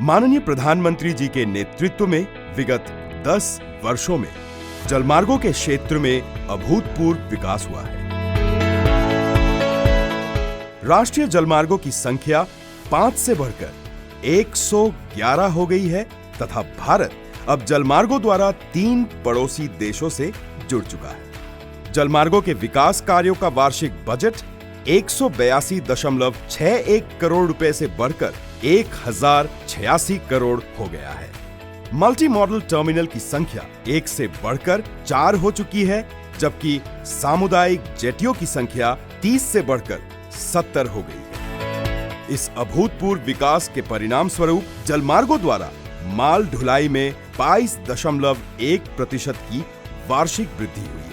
माननीय प्रधानमंत्री जी के नेतृत्व में विगत 10 वर्षों में जलमार्गों के क्षेत्र में अभूतपूर्व विकास हुआ है। राष्ट्रीय जलमार्गों की संख्या 5 से बढ़कर 111 हो गई है तथा भारत अब जलमार्गों द्वारा 3 पड़ोसी देशों से जुड़ चुका है। जलमार्गों के विकास कार्यों का वार्षिक बजट 182.61 करोड़ रुपए से बढ़कर 1086 करोड़ हो गया है। मल्टी मॉडल टर्मिनल की संख्या 1 से बढ़कर 4 हो चुकी है, जबकि सामुदायिक जेटियों की संख्या 30 से बढ़कर 70 हो गई है। इस अभूतपूर्व विकास के परिणाम स्वरूप जलमार्गों द्वारा माल ढुलाई में 22.1% की वार्षिक वृद्धि हुई है।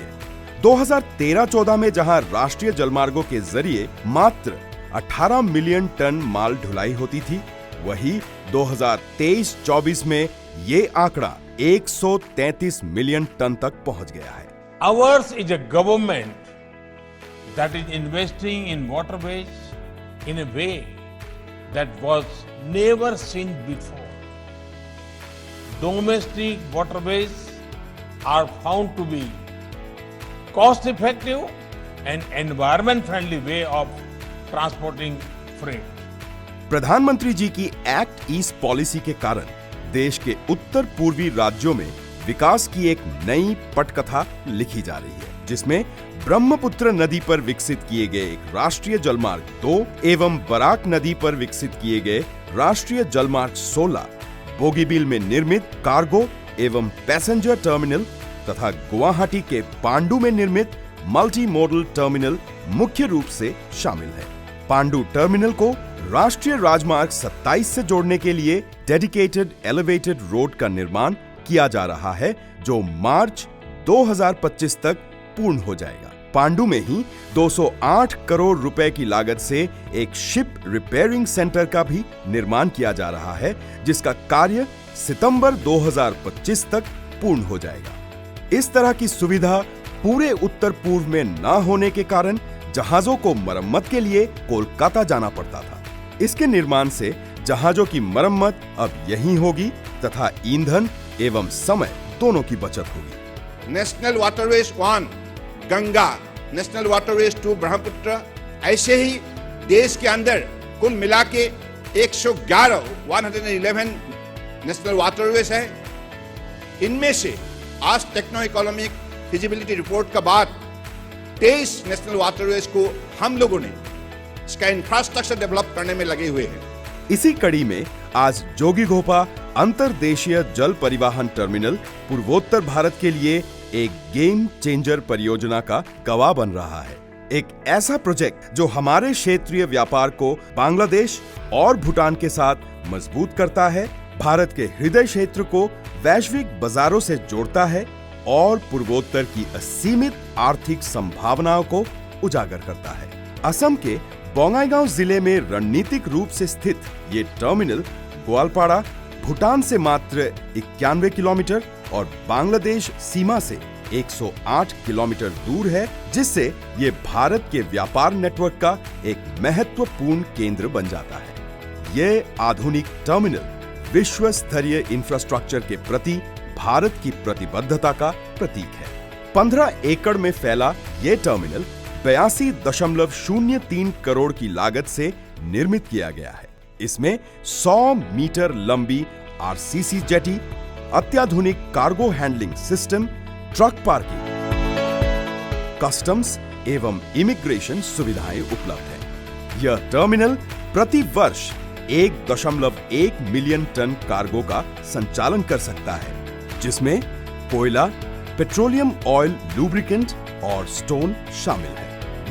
2013-14 में जहां राष्ट्रीय जलमार्गों के जरिए मात्र 18 मिलियन टन माल ढुलाई होती थी, वहीं 2023-24 में ये आंकड़ा 133 मिलियन टन तक पहुंच गया है। Ours is a government that is investing in waterways in a way that was never seen before. Domestic waterways are found to be cost-effective and environment-friendly way of transporting freight. प्रधानमंत्री जी की act east policy के कारण देश के उत्तर पूर्वी राज्यों में विकास की एक नई पटकथा लिखी जा रही है, जिसमें ब्रह्मपुत्र नदी पर विकसित किए गए एक राष्ट्रीय जलमार्ग 2 एवं बराक नदी पर विकसित किए गए राष्ट्रीय जलमार्ग 16, बोगीबील में निर्मित कार्गो एवं पैसेंजर टर्मिनल तथा गुवाहाटी के पांडु में निर्मित मल्टी मॉडल टर्मिनल मुख्य रूप से शामिल है। पांडु टर्मिनल को राष्ट्रीय राजमार्ग 27 से जोड़ने के लिए डेडिकेटेड एलिवेटेड रोड का निर्माण किया जा रहा है, जो मार्च 2025 तक पूर्ण हो जाएगा। पांडु में ही 208 करोड़ रुपए की लागत से एक शिप रिपेयरिंग सेंटर का भी निर्माण किया जा रहा है, जिसका कार्य सितंबर 2025 तक पूर्ण हो जाएगा। इस तरह की सुविधा पूरे उत्तर पूर्व में न होने के कारण जहाजों को मरम्मत के लिए कोलकाता जाना पड़ता था। इसके निर्माण से जहाजों की मरम्मत अब यहीं होगी तथा ईंधन एवं समय दोनों की बचत होगी। National waterways 1 Ganga, national waterways 2 Brahmaputra, ऐसे ही देश के अंदर कुल मिला के 111 नेशनल वाटरवेज है। इनमें से आज टेक्नो इकोनॉमिक फिजिबिलिटी रिपोर्ट का बाद 23 नेशनल वाटरवेज को हम लोगों ने इसका इंफ्रास्ट्रक्चर डेवलप करने में लगे हुए हैं। इसी कड़ी में आज जोगीघोपा अंतर्देशीय जल परिवहन टर्मिनल पूर्वोत्तर भारत के लिए एक गेम चेंजर परियोजना का गवाह बन रहा है। एक ऐसा प्रोजेक्ट जो हमारे क्षेत्रीय व्यापार को बांग्लादेश और भूटान के साथ मजबूत करता है, भारत के हृदय क्षेत्र को वैश्विक बाजारों से जोड़ता है और पूर्वोत्तर की असीमित आर्थिक संभावनाओं को उजागर करता है। असम के बोंगाईगांव जिले में रणनीतिक रूप से स्थित ये टर्मिनल ग्वालपाड़ा, भूटान से मात्र 91 किलोमीटर और बांग्लादेश सीमा से 108 किलोमीटर दूर है, जिससे ये भारत के व्यापार नेटवर्क का एक महत्वपूर्ण केंद्र बन जाता है। ये आधुनिक टर्मिनल विश्व स्तरीय इंफ्रास्ट्रक्चर के प्रति भारत की प्रतिबद्धता का प्रतीक है। 15 एकड़ में फैला ये टर्मिनल 82.03 करोड़ की लागत से निर्मित किया गया है। इसमें 100 मीटर लंबी आरसीसी जेटी, अत्याधुनिक cargo handling system, truck parking, customs एवं इमिग्रेशन सुविधाएं उपलब्ध है। यह टर्मिनल प्रति वर्ष 1.1 मिलियन टन कार्गो का संचालन कर सकता है, जिसमें कोयला, पेट्रोलियम ऑयल, लुब्रिकेंट और स्टोन शामिल है।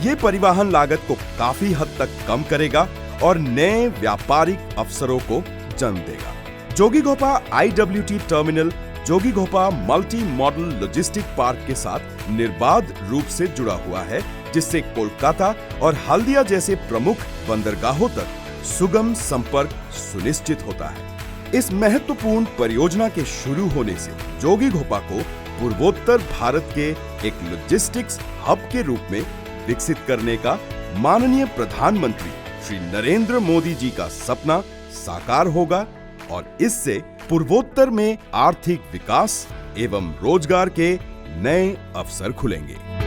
ये परिवहन लागत को काफी हद तक कम करेगा और नए व्यापारिक अवसरों को जन्म देगा। Jogighopa IWT terminal Jogighopa multi modal logistic park के साथ निर्बाध रूप से जुड़ा हुआ है, जिससे कोलकाता और हल्दिया जैसे प्रमुख बंदरगाहों तक सुगम संपर्क सुनिश्चित होता है। इस महत्वपूर्ण परियोजना के शुरू होने से जोगीघोपा को पूर्वोत्तर भारत के एक लॉजिस्टिक्स हब के रूप में विकसित करने का माननीय प्रधानमंत्री श्री नरेंद्र मोदी जी का सपना साकार होगा और इससे पूर्वोत्तर में आर्थिक विकास एवं रोजगार के नए अवसर खुलेंगे।